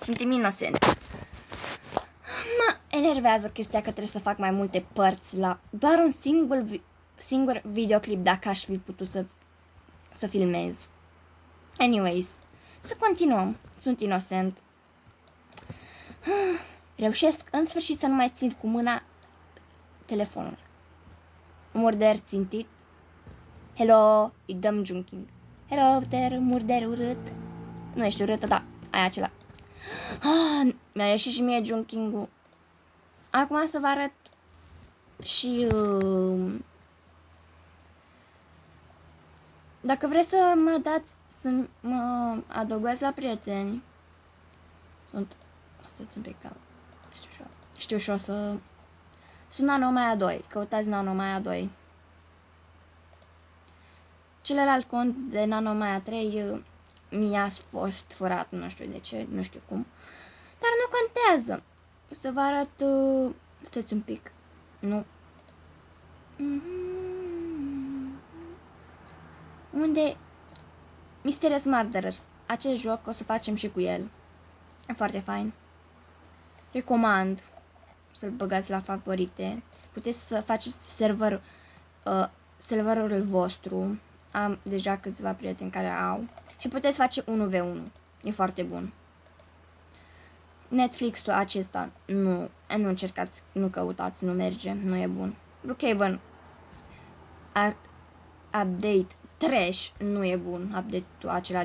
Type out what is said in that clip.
suntem inocenți. Mă enervează chestia că trebuie să fac mai multe părți la doar un singur videoclip dacă aș fi putut să filmez. Anyways, să continuăm. Sunt inocent. Reușesc în sfârșit să nu mai țin cu mâna telefonul. Murder țintit. Hello, îi dăm junking. Hello, murder urât. Nu ești urâtă, da, ai acela. Mi-a ieșit și mie junking-ul. Acum să vă arăt și dacă vreți să mă dați, să mă adăugați la prieteni. Stați un pic, știu și o să... Sunt Nanomaya 2, căutați Nanomaya 2. Celălalt cont de Nanomaya 3 mi-a fost furat, nu știu de ce, nu știu cum. Dar nu contează. O să vă arăt... Stați un pic. Nu. Unde? Mysterious Murderers. Acest joc o să facem și cu el. E foarte fain. Recomand să-l băgați la favorite. Puteți să faceți serverul vostru. Am deja câțiva prieteni care au. Și puteți face 1v1. E foarte bun. Netflix-ul acesta nu încercați, nu căutați, nu merge, nu e bun. Brookhaven update trash, nu e bun update-ul acela